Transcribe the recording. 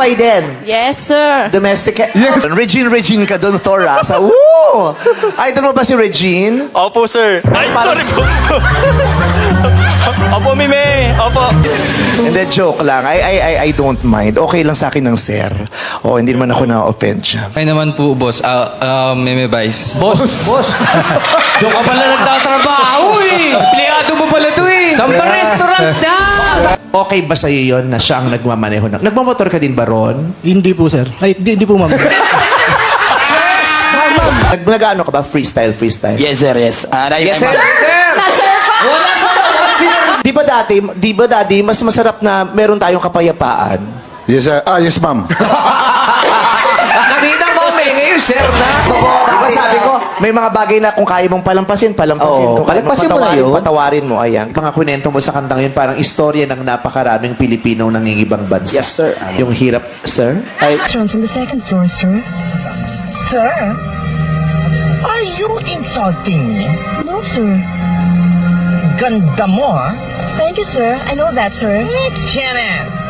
din. Yes, sir. Domestic. Yes. Regine ka doon, Thor, ah. Idol mo ba si Regine? Opo, sir. Ay, sorry po. Opo, Mime. Opo. Hindi, joke lang. I don't mind. Okay lang sa akin ng sir. O, hindi naman ako na-offend siya. Ay naman po, boss. Meme Vice. Boss! Doon ka pala nagtatrabaho eh! Empleyado mo pala to eh! Samba restaurant na! Okay ba sa'yo yun na siya ang nagmamaneho ng... Nagmamotor ka din ba, Ron? Hindi po, sir. Ay, hindi po, ma'am. Nag-ano ka ba? Freestyle? Yes, sir. Yes. Yes, sir! Na-sir pa. Di ba, Daddy, mas masarap na meron tayong kapayapaan? Yes, sir. Yes, ma'am. Kanina ma'am eh, ngayon sir na. Di ba sabi ko, may mga bagay na kung kaya mong palampasin. Oo, Kung kaya mong palagpasin mo na yun. patawarin mo. Ayan. Mga kwento mo sa kantang yun, parang istorya ng napakaraming Pilipinong nangingibang bansa. Yes, sir. Yung hirap, sir? Restaurants on the second floor, sir. Sir? Are you insulting me? No, sir. Ganda mo, ha? Thank you, sir. I know that, sir. Kenneth!